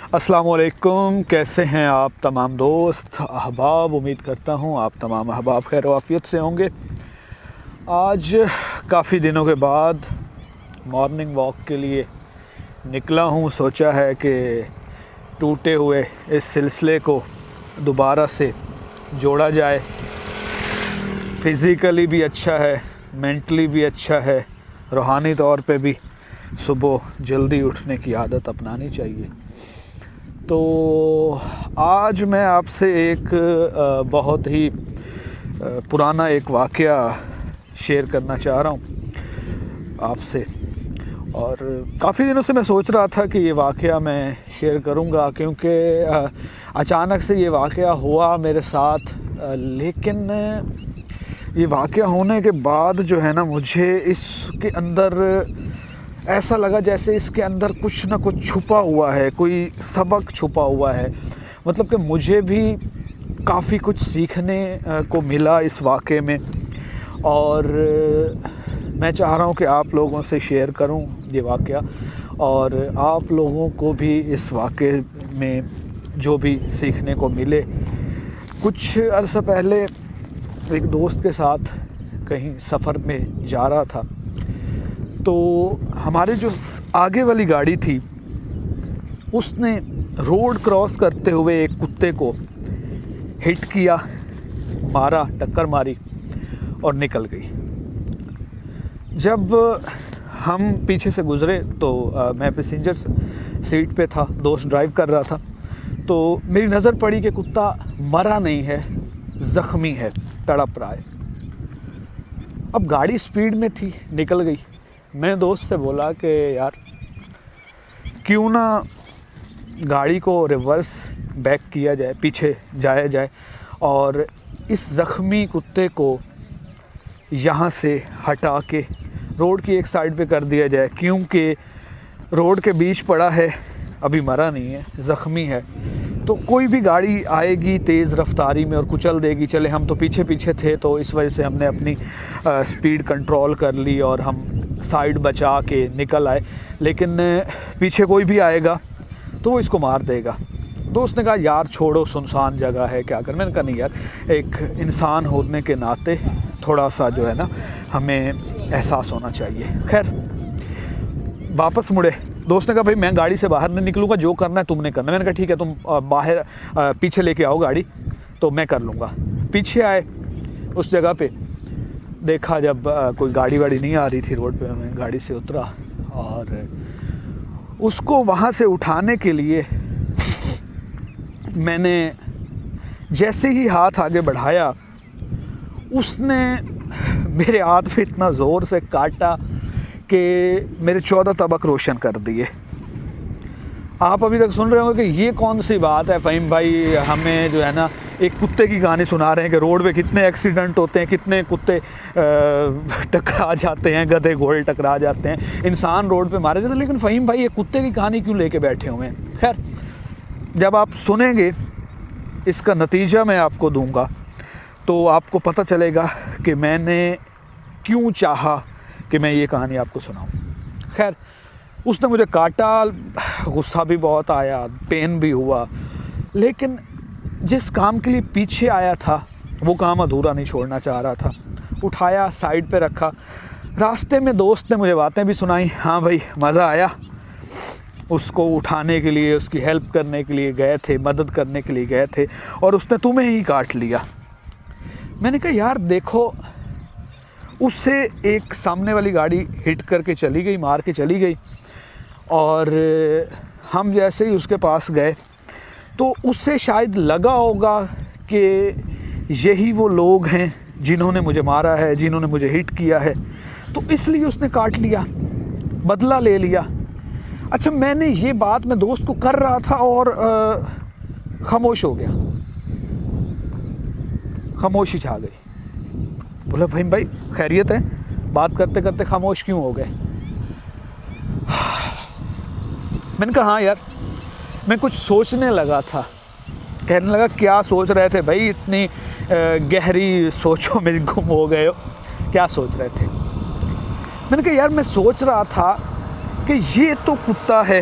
अस्सलाम वालेकुम, कैसे हैं आप तमाम दोस्त अहबाब। उम्मीद करता हूँ आप तमाम अहबाब खैर वाफियत से होंगे। आज काफ़ी दिनों के बाद मॉर्निंग वॉक के लिए निकला हूँ। सोचा है कि टूटे हुए इस सिलसिले को दोबारा से जोड़ा जाए। फ़िज़िकली भी अच्छा है, मेंटली भी अच्छा है, रूहानी तौर पे भी सुबह जल्दी उठने की आदत अपनानी चाहिए। तो आज मैं आपसे एक बहुत ही पुराना एक वाक़या शेयर करना चाह रहा हूँ आपसे। और काफ़ी दिनों से मैं सोच रहा था कि ये वाक़या मैं शेयर करूँगा, क्योंकि अचानक से ये वाक़या हुआ मेरे साथ। लेकिन ये वाक़या होने के बाद जो है ना, मुझे इसके अंदर ऐसा लगा जैसे इसके अंदर कुछ ना कुछ छुपा हुआ है, कोई सबक छुपा हुआ है। मतलब कि मुझे भी काफ़ी कुछ सीखने को मिला इस वाक़े में, और मैं चाह रहा हूँ कि आप लोगों से शेयर करूँ ये वाक़या, और आप लोगों को भी इस वाक़े में जो भी सीखने को मिले। कुछ अर्सा पहले एक दोस्त के साथ कहीं सफ़र में जा रहा था, तो हमारे जो आगे वाली गाड़ी थी उसने रोड क्रॉस करते हुए एक कुत्ते को हिट किया, मारा, टक्कर मारी और निकल गई। जब हम पीछे से गुज़रे तो मैं पैसेंजर सीट पे था, दोस्त ड्राइव कर रहा था। तो मेरी नज़र पड़ी कि कुत्ता मरा नहीं है, ज़ख्मी है, तड़प रहा है। अब गाड़ी स्पीड में थी, निकल गई। मैंने दोस्त से बोला कि यार क्यों ना गाड़ी को रिवर्स बैक किया जाए, पीछे जाया जाए, और इस ज़ख्मी कुत्ते को यहाँ से हटा के रोड की एक साइड पे कर दिया जाए, क्योंकि रोड के बीच पड़ा है, अभी मरा नहीं है, ज़ख्मी है। तो कोई भी गाड़ी आएगी तेज़ रफ्तारी में और कुचल देगी। चले हम तो पीछे पीछे थे, तो इस वजह से हमने अपनी स्पीड कंट्रोल कर ली और हम साइड बचा के निकल आए। लेकिन पीछे कोई भी आएगा तो वो इसको मार देगा। दोस्त ने कहा यार छोड़ो, सुनसान जगह है, क्या कर। मैंने कहा नहीं यार, एक इंसान होने के नाते थोड़ा सा जो है ना हमें एहसास होना चाहिए। खैर वापस मुड़े। दोस्त ने कहा भाई मैं गाड़ी से बाहर नहीं निकलूँगा, जो करना है तुमने करना। मैंने कहा ठीक है, तुम बाहर पीछे लेके आओ गाड़ी, तो मैं कर लूँगा। पीछे आए, उस जगह पे देखा जब कोई गाड़ी वाड़ी नहीं आ रही थी रोड पे, मैं गाड़ी से उतरा और उसको वहाँ से उठाने के लिए मैंने जैसे ही हाथ आगे बढ़ाया, उसने मेरे हाथ पे इतना ज़ोर से काटा कि मेरे 14 तबक रोशन कर दिए। आप अभी तक सुन रहे होंगे कि ये कौन सी बात है फ़हीम भाई, हमें जो है ना एक कुत्ते की कहानी सुना रहे हैं कि रोड पे कितने एक्सीडेंट होते हैं, कितने कुत्ते टकरा जाते हैं, गधे घोड़े टकरा जाते हैं, इंसान रोड पे मारे जाते हैं। लेकिन फ़हीम भाई ये कुत्ते की कहानी क्यों लेके बैठे हुए हैं? खैर जब आप सुनेंगे इसका नतीजा मैं आपको दूंगा, तो आपको पता चलेगा कि मैंने क्यों चाहा कि मैं ये कहानी आपको सुनाऊं। खैर उसने मुझे काटा, गुस्सा भी बहुत आया, पेन भी हुआ, लेकिन जिस काम के लिए पीछे आया था वो काम अधूरा नहीं छोड़ना चाह रहा था। उठाया, साइड पे रखा। रास्ते में दोस्त ने मुझे बातें भी सुनाई। हाँ भाई मज़ा आया, उसको उठाने के लिए, उसकी हेल्प करने के लिए गए थे, मदद करने के लिए गए थे, और उसने तुम्हें ही काट लिया। मैंने कहा यार देखो, उससे एक सामने वाली गाड़ी हिट करके चली गई, मार के चली गई, और हम जैसे ही उसके पास गए तो उससे शायद लगा होगा कि यही वो लोग हैं जिन्होंने मुझे मारा है, जिन्होंने मुझे हिट किया है, तो इसलिए उसने काट लिया, बदला ले लिया। अच्छा, मैंने ये बात मैं दोस्त को कर रहा था और खामोश हो गया, खामोशी छा गई। बोला फ़हीम भाई खैरियत है? बात करते करते खामोश क्यों हो गए? मैंने कहा हाँ यार, मैं कुछ सोचने लगा था। कहने लगा क्या सोच रहे थे भाई, इतनी गहरी सोचों में गुम हो गए हो, क्या सोच रहे थे? मैंने कहा यार मैं सोच रहा था कि ये तो कुत्ता है